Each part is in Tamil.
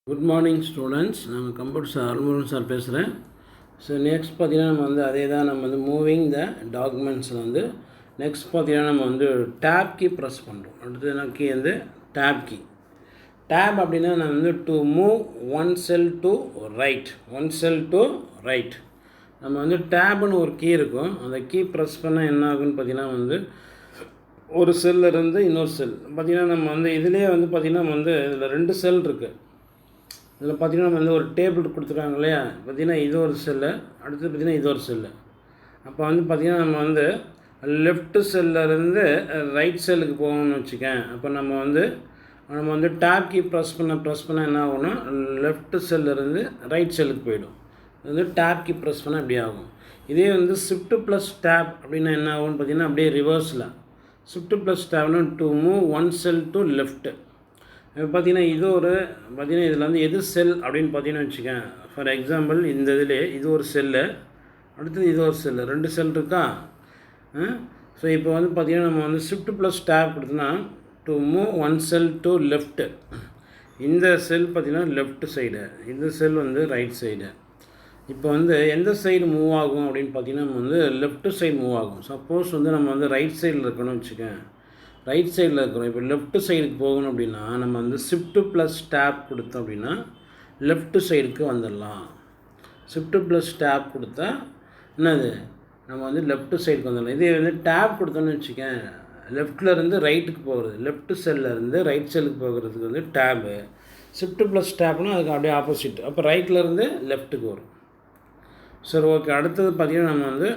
Good morning students. நம்ம கம்ப்யூட்டர் சார் அல்முருகன் சார் பேசுகிறேன். ஸோ நெக்ஸ்ட் பார்த்திங்கன்னா நம்ம வந்து அதே தான் நம்ம வந்து மூவிங் த டாக்குமெண்ட்ஸில் வந்து நெக்ஸ்ட் பார்த்திங்கன்னா நம்ம வந்து டேப் கீ ப்ரெஸ் பண்ணுறோம். அடுத்தது என்ன கீ வந்து டேப் கீ. டேப் அப்படின்னா நம்ம வந்து to move one cell to right. நம்ம வந்து டேப்னு ஒரு கீ இருக்கும். அந்த கீ ப்ரெஸ் பண்ணால் என்ன ஆகுன்னு பார்த்திங்கன்னா வந்து ஒரு செல்லிருந்து இன்னொரு செல் பார்த்திங்கன்னா நம்ம வந்து இதிலே வந்து பார்த்திங்கன்னா நம்ம வந்து இதில் 2 செல் இருக்குது. இதில் பார்த்திங்கன்னா நம்ம வந்து ஒரு டேபிள் கொடுத்துருக்காங்க இல்லையா, பார்த்திங்கன்னா இது ஒரு செல்லு, அடுத்து பார்த்திங்கன்னா இது ஒரு செல்லு. அப்போ வந்து பார்த்திங்கன்னா நம்ம வந்து லெஃப்ட்டு செல்லிருந்து ரைட் செல்லுக்கு போகணும்னு வச்சுக்கேன். அப்போ நம்ம வந்து டேப் கீ ப்ரெஸ் பண்ண என்ன ஆகும்னா லெஃப்ட்டு செல்லிருந்து ரைட் செல்லுக்கு போயிடும். இது வந்து டேப் கீ ப்ரெஸ் பண்ணால் இப்படி ஆகும். இதே வந்து ஷிஃப்ட் ப்ளஸ் டேப் அப்படின்னா என்ன ஆகும்னு பார்த்திங்கன்னா அப்படியே ரிவர்ஸில். ஷிஃப்ட் ப்ளஸ் டேப்னா to move one cell to left. இப்போ பார்த்திங்கன்னா இதில் வந்து எது செல் அப்படின்னு பார்த்தீங்கன்னு வச்சுக்கேன். ஃபார் எக்ஸாம்பிள் இந்த இதில் இது ஒரு செல்லு, அடுத்தது இது ஒரு செல்லு, 2 செல் இருக்கா. ஸோ இப்போ வந்து பார்த்திங்கன்னா நம்ம வந்து ஷிஃப்ட் ப்ளஸ் டேப் கொடுத்தோன்னா to move one cell to left. இந்த செல் பார்த்திங்கன்னா லெஃப்ட் சைடு, இந்த செல் வந்து ரைட் சைடு. இப்போ வந்து எந்த சைடு மூவ் ஆகும் அப்படின்னு பார்த்திங்கன்னா நம்ம வந்து லெஃப்ட் சைடு மூவ் ஆகும். சப்போஸ் வந்து நம்ம வந்து ரைட் சைடில் இருக்கணும்னு வச்சுக்கேன், ரைட் சைடில் இருக்கிறோம். இப்போ லெஃப்ட் சைடுக்கு போகணும் அப்படின்னா நம்ம வந்து ஷிஃப்ட் ப்ளஸ் டேப் கொடுத்தோம் அப்படின்னா லெஃப்ட் சைடுக்கு வந்துடலாம். ஷிஃப்ட் ப்ளஸ் டேப் கொடுத்தா என்னது நம்ம வந்து லெஃப்ட் சைடுக்கு வந்துடலாம். இதே வந்து டேப் கொடுத்தோன்னு வச்சுக்கேன், லெஃப்ட்லேருந்து ரைட்டுக்கு போகிறது, லெஃப்ட் செல்லேருந்து ரைட் செல்லுக்கு போகிறதுக்கு வந்து டேபு. ஷிஃப்ட் ப்ளஸ் டேப்னால் அதுக்கு அப்படியே ஆப்போசிட். அப்போ ரைட்லேருந்து லெஃப்ட்டுக்கு வரும். சரி, ஓகே. அடுத்தது பார்த்திங்கன்னா நம்ம வந்து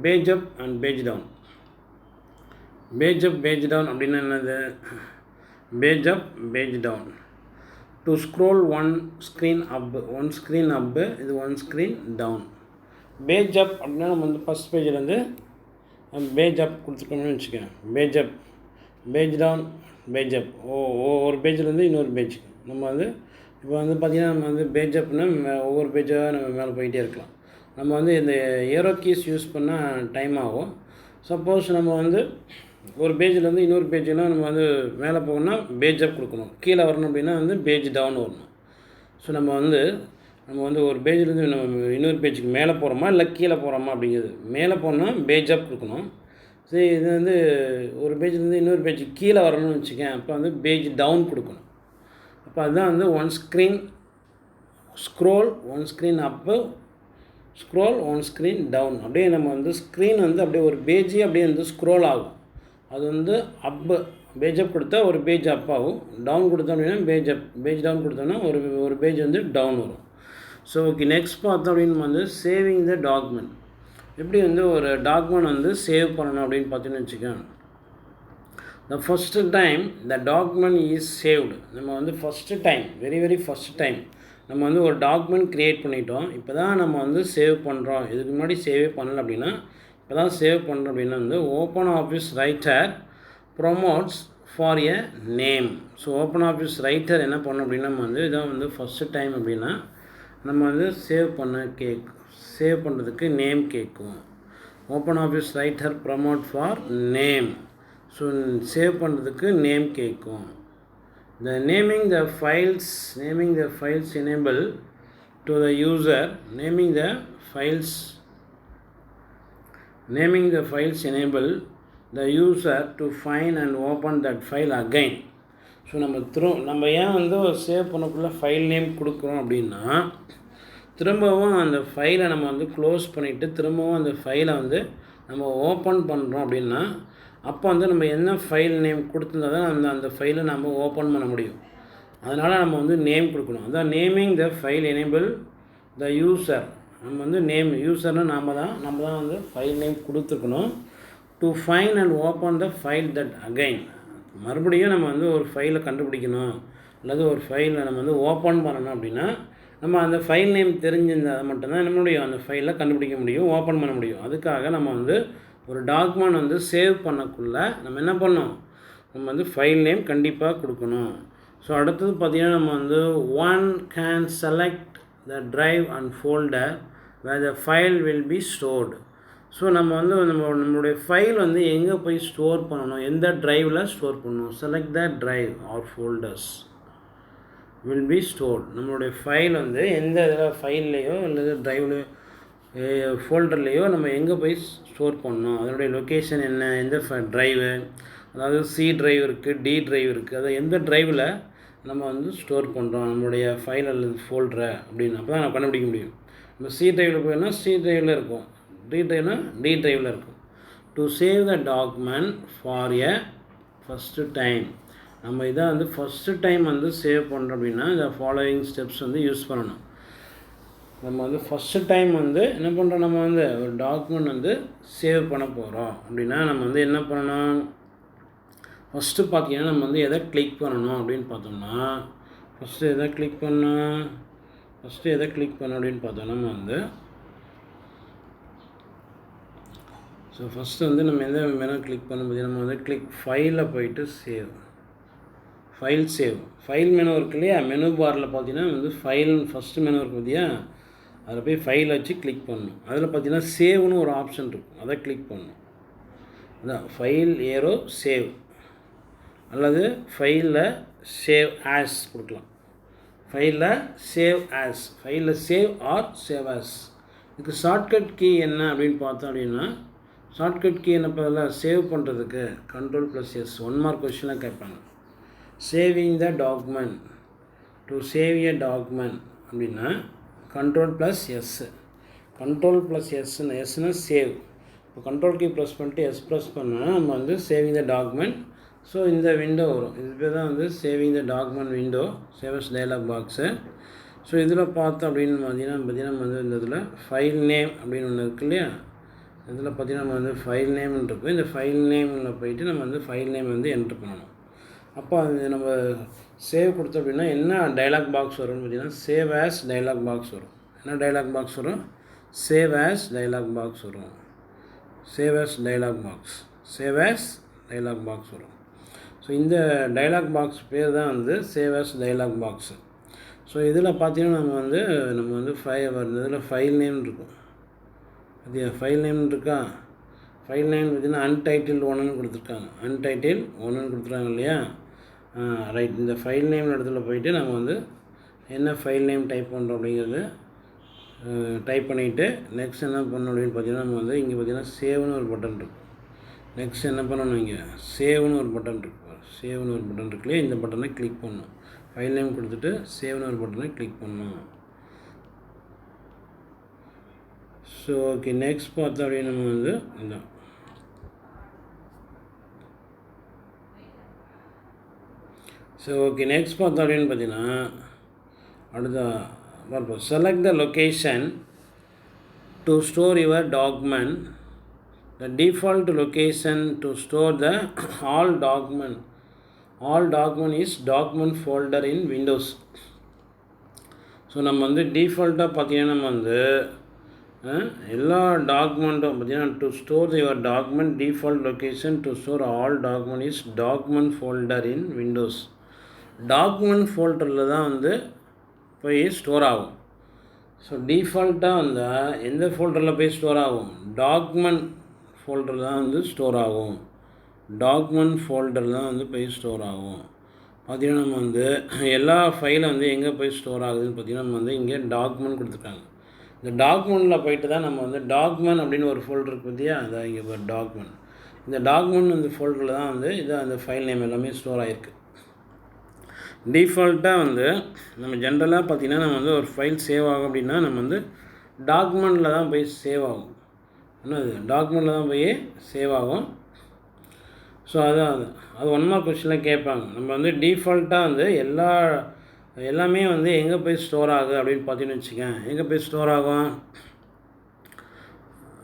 page up and page down. Page up page down அப்படின்னா என்னது? Page up page down to scroll one screen up, இது one screen down. Page up அப்படின்னா நம்ம வந்து ஃபஸ்ட் பேஜ்லேருந்து பேஜ் அப் கொடுத்துருக்கோம்னு வச்சுக்கேன். Page up page down page up ஒவ்வொரு பேஜ்லேருந்து இன்னொரு பேஜ் நம்ம வந்து இப்போ வந்து பார்த்திங்கன்னா நம்ம வந்து பேஜ் அப்னா ஒவ்வொரு பேஜாக நம்ம மேலே போயிட்டே இருக்கலாம். நம்ம வந்து இந்த ஏரோ கீஸ் யூஸ் பண்ணால் டைம் ஆகும். சப்போஸ் நம்ம வந்து ஒரு பேஜ்லேருந்து இன்னொரு பேஜெலாம் நம்ம வந்து மேலே போகணும்னா பேஜ் அப் கொடுக்கணும். கீழே வரணும் அப்படின்னா வந்து பேஜ் டவுன் வரணும். ஸோ நம்ம வந்து ஒரு பேஜ்லேருந்து நம்ம இன்னொரு பேஜுக்கு மேலே போகிறோமா இல்லை கீழே போகிறோமா அப்படிங்கிறது. மேலே போனால் பேஜ் அப் கொடுக்கணும். சரி, இது வந்து ஒரு பேஜ்லேருந்து இன்னொரு பேஜுக்கு கீழே வரணும்னு வச்சுக்கேன், அப்போ வந்து பேஜ் டவுன் கொடுக்கணும். அப்போ அதுதான் வந்து one screen scroll, one screen up, scroll, one screen down. அப்படியே நம்ம வந்து ஸ்க்ரீன் வந்து அப்படியே ஒரு பேஜே அப்படியே வந்து ஸ்க்ரோல் ஆகும். அது வந்து அப்பு, பேஜ் அப் கொடுத்தா ஒரு பேஜ் அப் ஆகும். டவுன் கொடுத்தோம் அப்படின்னா பேஜ் டவுன் கொடுத்தோன்னா ஒரு பேஜ் வந்து டவுன் வரும். ஸோ ஓகே, நெக்ஸ்ட் பார்த்தோம் அப்படின்னு வந்து சேவிங் த டாக்குமெண்ட். எப்படி வந்து ஒரு டாக்குமெண்ட் வந்து சேவ் பண்ணணும் அப்படின்னு பார்த்தீங்கன்னு வச்சுக்கோங்க. The first time the document is saved. நம்ம வந்து first time, very first time நம்ம வந்து ஒரு டாக்குமெண்ட் க்ரியேட் பண்ணிட்டோம். இப்போ தான் நம்ம வந்து சேவ் பண்ணுறோம். இதுக்கு முன்னாடி சேவே பண்ணல அப்படின்னா இப்போ தான் சேவ் பண்ணுறோம் அப்படின்னா வந்து open office writer promotes for a name. So open office writer என்ன பண்ணோம் அப்படின்னா நம்ம வந்து இதான் வந்து ஃபஸ்ட்டு டைம் அப்படின்னா நம்ம வந்து சேவ் பண்ணுறதுக்கு நேம் கேட்கும். Open office writer promote for name. So save பண்ணுறதுக்கு நேம் கேட்கும். The naming the files enable to the user naming the files enable the user to find and open that file again. So நம்ம ஏன் வந்து சேவ் பண்ணக்குள்ள ஃபைல் நேம் கொடுக்குறோம் அப்படின்னா திரும்பவும் அந்த ஃபைலை நம்ம வந்து க்ளோஸ் பண்ணிவிட்டு திரும்பவும் அந்த ஃபைலை வந்து நம்ம ஓப்பன் பண்ணுறோம் அப்படின்னா அப்போ வந்து நம்ம என்ன ஃபைல் நேம் கொடுத்துருந்தா தான் அந்த ஃபைலை நம்ம ஓப்பன் பண்ண முடியும். அதனால் நம்ம வந்து நேம் கொடுக்கணும். அதான் naming the file enable the user. நம்ம வந்து நேம் யூசர்னால் நம்ம தான் வந்து ஃபைல் நேம் கொடுத்துருக்கணும். To find and open the file that again. மறுபடியும் நம்ம வந்து ஒரு ஃபைலை கண்டுபிடிக்கணும் அல்லது ஒரு ஃபைலை நம்ம வந்து ஓப்பன் பண்ணணும் அப்படின்னா நம்ம அந்த ஃபைல் நேம் தெரிஞ்சிருந்தால் மட்டும்தான் நம்மளுடைய அந்த ஃபைலை கண்டுபிடிக்க முடியும், ஓப்பன் பண்ண முடியும். அதுக்காக நம்ம வந்து ஒரு டாக்குமெண்ட் வந்து சேவ் பண்ணக்குள்ள நம்ம என்ன பண்ணோம், நம்ம வந்து ஃபைல் நேம் கண்டிப்பாக கொடுக்கணும். ஸோ அடுத்தது பார்த்திங்கன்னா நம்ம வந்து one can select the drive and folder where the file will be stored. So நம்ம வந்து நம்மளுடைய ஃபைல் வந்து எங்கே போய் ஸ்டோர் பண்ணணும், எந்த ட்ரைவில் ஸ்டோர் பண்ணணும். Select the drive R folders. Will be stored. நம்மளுடைய ஃபைல் வந்து எந்த இதில் ஃபைல்லையோ அல்லது ட்ரைவ்லையோ ஃபோல்டர்லேயோ நம்ம எங்கே போய் ஸ்டோர் பண்ணணும், அதனுடைய லொக்கேஷன் என்ன, எந்த ட்ரைவு, அதாவது சி ட்ரைவ் இருக்குது, டி ட்ரைவ் இருக்குது, அதை எந்த ட்ரைவில் நம்ம வந்து ஸ்டோர் பண்ணுறோம் நம்மளுடைய ஃபைல் அல்லது ஃபோல்டரை அப்படின்னு அப்போ தான் நம்ம கண்டுபிடிக்க முடியும். நம்ம சி ட்ரைவில் போயின்னா சி ட்ரைவில் இருக்கும், டி ட்ரைவ்னா டி ட்ரைவில் இருக்கும். To save the document for a first time, நம்ம இதை வந்து ஃபஸ்ட்டு டைம் வந்து சேவ் பண்ணுறோம் அப்படின்னா இந்த ஃபாலோயிங் ஸ்டெப்ஸ் வந்து யூஸ் பண்ணணும். நம்ம வந்து ஃபஸ்ட்டு டைம் வந்து என்ன பண்ணுறோம், நம்ம வந்து ஒரு டாக்குமெண்ட் வந்து சேவ் பண்ண போகிறோம் அப்படின்னா நம்ம வந்து என்ன பண்ணணும், ஃபஸ்ட்டு பார்த்தீங்கன்னா நம்ம வந்து எதை கிளிக் பண்ணணும் அப்படின்னு பார்த்தோம்னா, ஃபஸ்ட்டு எதை கிளிக் பண்ணணும் அப்படின்னு பார்த்தோம்னா நம்ம வந்து ஃபஸ்ட்டு வந்து நம்ம எந்த மெனு கிளிக் பண்ணும்போது நம்ம வந்து ஃபைலில் போயிட்டு ஃபைல் மெனு இருக்கு இல்லையா, மெனு பாரில் பார்த்தீங்கன்னா வந்து ஃபஸ்ட்டு மெனு இருக்கு பார்த்தியா, அதில் போய் ஃபைலை வச்சு கிளிக் பண்ணணும். அதில் பார்த்தீங்கன்னா சேவ்னு ஒரு ஆப்ஷன் இருக்கும், அதை கிளிக் பண்ணணும். அதான் ஃபைல் ஏரோ சேவ் அல்லது ஃபைலில் சேவ் ஆஸ் கொடுக்கலாம். ஃபைலில் சேவ் ஆர் சேவ் ஆஸ். இதுக்கு ஷார்ட்கட் கீ என்ன அப்படின்னு பார்த்தோம் அப்படின்னா, ஷார்ட்கட் கீ என்ன பதில் சேவ் பண்ணுறதுக்கு Ctrl+S 1 மார்க் கொஸ்டினாக கேட்பாங்க. Saving the document, to save a document அப்படின்னா Ctrl+S. எஸ்னா சேவ். இப்போ கண்ட்ரோல் கீ ப்ரெஸ் பண்ணிட்டு எஸ் ப்ரெஸ் பண்ணால் நம்ம வந்து சேவிங் த டாக்குமெண்ட். ஸோ இந்த விண்டோ வரும், இது பேர் தான் வந்து saving the document window, save as dialog box. So இதில் பார்த்தோம் அப்படின்னு பார்த்தீங்கன்னா நம்ம வந்து இந்த இதில் ஃபைல் நேம் அப்படின்னு ஒன்று இருக்கு இல்லையா, இதில் பார்த்தீங்கன்னா நம்ம வந்து ஃபைல் நேம்னு இருக்கும். இந்த ஃபைல் நேமில் போயிட்டு நம்ம வந்து ஃபைல் நேம் வந்து என்ட்ரு பண்ணணும். அப்போ அது நம்ம சேவ் கொடுத்தோம் அப்படின்னா என்ன டைலாக் பாக்ஸ் வரும்னு பார்த்தீங்கன்னா சேவ் ஆஸ் டைலாக் பாக்ஸ் வரும். என்ன டைலாக் பாக்ஸ் வரும், சேவ் ஆஸ் டைலாக் பாக்ஸ் வரும். சேவ் ஆஸ் டைலாக் பாக்ஸ் வரும். ஸோ இந்த டைலாக் பாக்ஸ் பேர் தான் வந்து save as dialogue box. So இதில் பார்த்தீங்கன்னா நம்ம வந்து இதில் ஃபைல் நேம் இருக்கும், அது ஃபைல் நேம் இருக்கா, ஃபைல் நேம் பார்த்தீங்கன்னா அன்டைட்டில் 1ன்னு கொடுத்துருக்காங்க, கொடுத்துருக்காங்க இல்லையா. ரைட், இந்த ஃபைல் நேம் இடத்துல போயிட்டு நம்ம வந்து என்ன ஃபைல் நேம் டைப் பண்ணுறோம் அப்படிங்கிறது டைப் பண்ணிவிட்டு நெக்ஸ்ட் என்ன பண்ணணும் அப்படின்னு பார்த்தீங்கன்னா நம்ம வந்து இங்கே பார்த்தீங்கன்னா சேவ்னு ஒரு பட்டன் இருக்கும். நெக்ஸ்ட் என்ன பண்ணணும், இங்கே சேவ்னு ஒரு பட்டன் இருக்கு இல்லையா, இந்த பட்டனை கிளிக் பண்ணணும். ஃபைல் நேம் கொடுத்துட்டு சேவ்னு ஒரு பட்டனை கிளிக் பண்ணணும். ஸோ ஓகே, நெக்ஸ்ட் பார்த்தோம் அப்படின்னு நம்ம வந்து இதுதான். ஸோ ஓகே, நெக்ஸ்ட் பார்த்தோம் அப்படின்னு பார்த்தீங்கன்னா அடுத்த பார்ப்போம். Select the location to store your document. The default location to store the all document is document folder in Windows. So நம்ம வந்து டிஃபால்ட்டாக பார்த்தீங்கன்னா நம்ம வந்து எல்லா டாக்குமெண்ட்டும் பார்த்தீங்கன்னா to store your document default location to store all document is document folder in Windows. Document ஃபோல்டரில் தான் வந்து போய் ஸ்டோர் ஆகும். ஸோ டிஃபால்ட்டாக வந்தால் எந்த ஃபோல்டரில் போய் ஸ்டோர் ஆகும், டாக்குமெண்ட் ஃபோல்டர் தான் வந்து ஸ்டோர் ஆகும். போய் ஸ்டோர் ஆகும். பார்த்திங்கன்னா நம்ம வந்து எல்லா ஃபைலும் வந்து எங்கே போய் ஸ்டோர் ஆகுதுன்னு பார்த்திங்கன்னா நம்ம வந்து இங்கே டாக்குமெண்ட் கொடுத்துருக்காங்க. இந்த டாக்குமெண்ட்டில் போய்ட்டு தான் நம்ம வந்து டாக்குமெண்ட் அப்படின்னு ஒரு ஃபோல்டர் இருக்குது பார்த்தியா, அதான் இங்கே ஒரு டாக்குமெண்ட். இந்த டாக்குமெண்ட் இந்த ஃபோல்டரில் தான் வந்து இதான் அந்த ஃபைல் நேம் எல்லாமே ஸ்டோர் ஆகிருக்கு. டிஃபால்ட்டாக வந்து நம்ம ஜென்ரலாக பார்த்திங்கன்னா நம்ம வந்து ஒரு ஃபைல் சேவ் ஆகும் அப்படின்னா நம்ம வந்து டாக்குமெண்ட்டில் தான் போய் சேவ் ஆகும். என்னது டாக்குமெண்ட்டில் தான் போய் சேவ் ஆகும். ஸோ அது 1 மார்க் கொஸ்டினில் கேட்பாங்க. நம்ம வந்து டிஃபால்ட்டாக வந்து எல்லாமே வந்து எங்கே போய் ஸ்டோர் ஆகுது அப்படின்னு பார்த்தீங்கன்னு வச்சுக்கேன், எங்கே போய் ஸ்டோர் ஆகும்,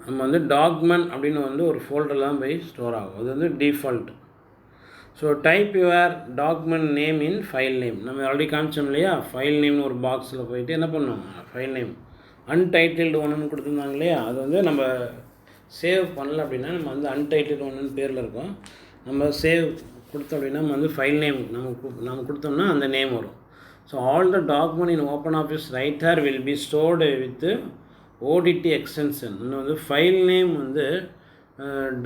நம்ம வந்து டாக்குமெண்ட் அப்படின்னு வந்து ஒரு ஃபோல்டரில் தான் போய் ஸ்டோர் ஆகும். அது வந்து default. So type your document name in file name. நம்ம ஆல்ரெடி காமிச்சோம் இல்லையா, ஃபைல் நேம்னு ஒரு பாக்ஸில் போயிட்டு என்ன பண்ணோம், ஃபைல் நேம் அன்டைட்டில்டு 1ன்னு கொடுத்துருந்தாங்க இல்லையா, அது வந்து நம்ம சேவ் பண்ணல அப்படின்னா நம்ம வந்து அன்டைட்டில்டு 1ன்னு பேரில் இருக்கும். நம்ம சேவ் கொடுத்தோம் அப்படின்னா நம்ம வந்து ஃபைல் நேம் நம்ம கொடுத்தோம்னா அந்த நேம் வரும். So all the document in open office writer will be stored with OTT extension. இன்னும் வந்து ஃபைல் நேம் வந்து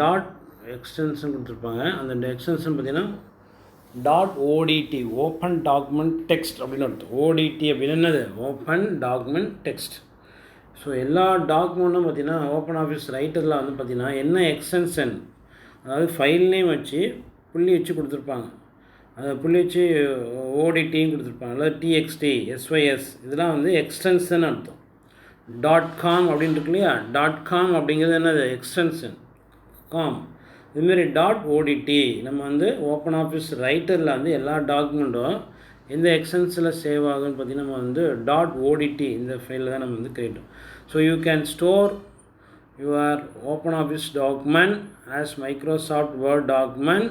டாட் எக்ஸ்டென்ஷன் கொடுத்துருப்பாங்க. அந்த எக்ஸ்டென்ஷன் பார்த்திங்கன்னா .odt ஓப்பன் டாக்குமெண்ட் டெக்ஸ்ட் அப்படின்னு அர்த்தம். ஓடிடி அப்படின்னு என்னது? Open document text. ஸோ எல்லா டாக்குமெண்ட்டும் பார்த்திங்கன்னா ஓப்பன் ஆஃபீஸ் ரைட்டரில் வந்து பார்த்திங்கன்னா என்ன எக்ஸ்டென்ஷன், அதாவது ஃபைல் நேம் வச்சு புள்ளி வச்சு கொடுத்துருப்பாங்க. அதை புள்ளி வச்சு ஓடிடின்னு கொடுத்துருப்பாங்க, அதாவது டிஎக்ஸ்டி, எஸ்ஒய்எஸ், இதெல்லாம் வந்து எக்ஸ்டென்ஷன் அர்த்தம். .com அப்படின்னு இருக்கு இல்லையா, .com அப்படிங்கிறது என்னது? Extension com. இதுமாரி .odt நம்ம வந்து ஓப்பன் ஆஃபீஸ் ரைட்டரில் வந்து எல்லா டாக்குமெண்ட்டும் எந்த எக்ஸ்டென்ஷனில் சேவ் ஆகுன்னு பார்த்திங்கன்னா நம்ம வந்து .odt இந்த ஃபைலில் தான் நம்ம வந்து கிரியேட்டோம். So you can store your open office document as Microsoft Word document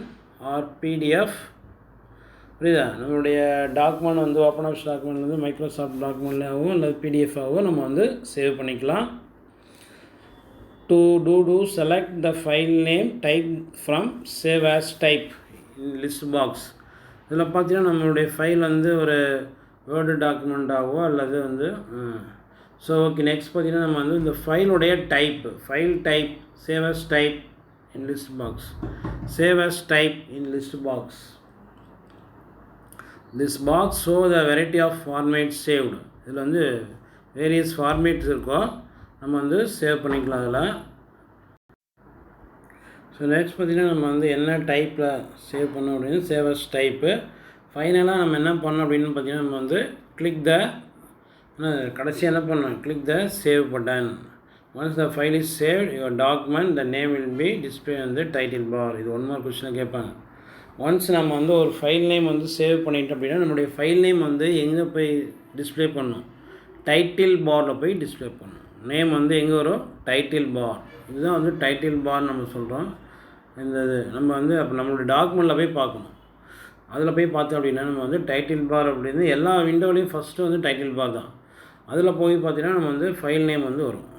or PDF. புரியுதா? நம்மளுடைய டாக்குமெண்ட் வந்து ஓப்பன் ஆஃபீஸ் டாக்குமெண்ட் வந்து மைக்ரோசாஃப்ட் டாக்குமெண்ட்லாகவும் அல்லது பிடிஎஃபாகவும் நம்ம வந்து சேவ் பண்ணிக்கலாம். To select the file name type from save as type in list box. இதில் பார்த்தீங்கன்னா நம்மளுடைய ஃபைல் வந்து ஒரு வேர்டு டாக்குமெண்ட்டாகவோ அல்லது வந்து ஸோ ஓகே. நெக்ஸ்ட் பார்த்தீங்கன்னா நம்ம வந்து இந்த ஃபைலுடைய type, file type save as type in list box. Save as type in list box. This box show the variety of formats saved. இதில் வந்து வேரியஸ் ஃபார்மேட்ஸ் இருக்கும், நம்ம வந்து சேவ் பண்ணிக்கலாம் அதில். ஸோ நெக்ஸ்ட் பார்த்திங்கன்னா நம்ம வந்து என்ன டைப்பில் சேவ் பண்ணோம் அப்படின்னு சேவ் அஸ் டைப்பு. ஃபைனலாக நம்ம என்ன பண்ணோம் அப்படின்னு பார்த்திங்கன்னா நம்ம வந்து கிளிக் த கடைசியாக என்ன பண்ணோம், click the save button. Once the file is saved your document the name will be display வந்து டைட்டில் பார். இது ஒன் மார்க் கொஸ்டினாக கேட்பாங்க. ஒன்ஸ் நம்ம வந்து ஒரு ஃபைல் நேம் வந்து சேவ் பண்ணிட்டோம் அப்படின்னா நம்மளுடைய ஃபைல் நேம் வந்து எங்கே போய் டிஸ்பிளே பண்ணணும், டைட்டில் பாரில் போய் டிஸ்பிளே பண்ணணும். நேம் வந்து எங்கே வரும், டைட்டில் பார். இதுதான் வந்து டைட்டில் பார் நம்ம சொல்கிறோம். இந்த இது நம்ம வந்து அப்போ நம்மளுடைய டாக்குமெண்ட்டில் போய் பார்க்கணும். அதில் போய் பார்த்தோம் அப்படின்னா நம்ம வந்து டைட்டில் பார் அப்படின்னு எல்லா விண்டோலையும் ஃபஸ்ட்டு வந்து டைட்டில் பார் தான். அதில் போய் பார்த்தீங்கன்னா நம்ம வந்து ஃபைல் நேம் வந்து வரும்.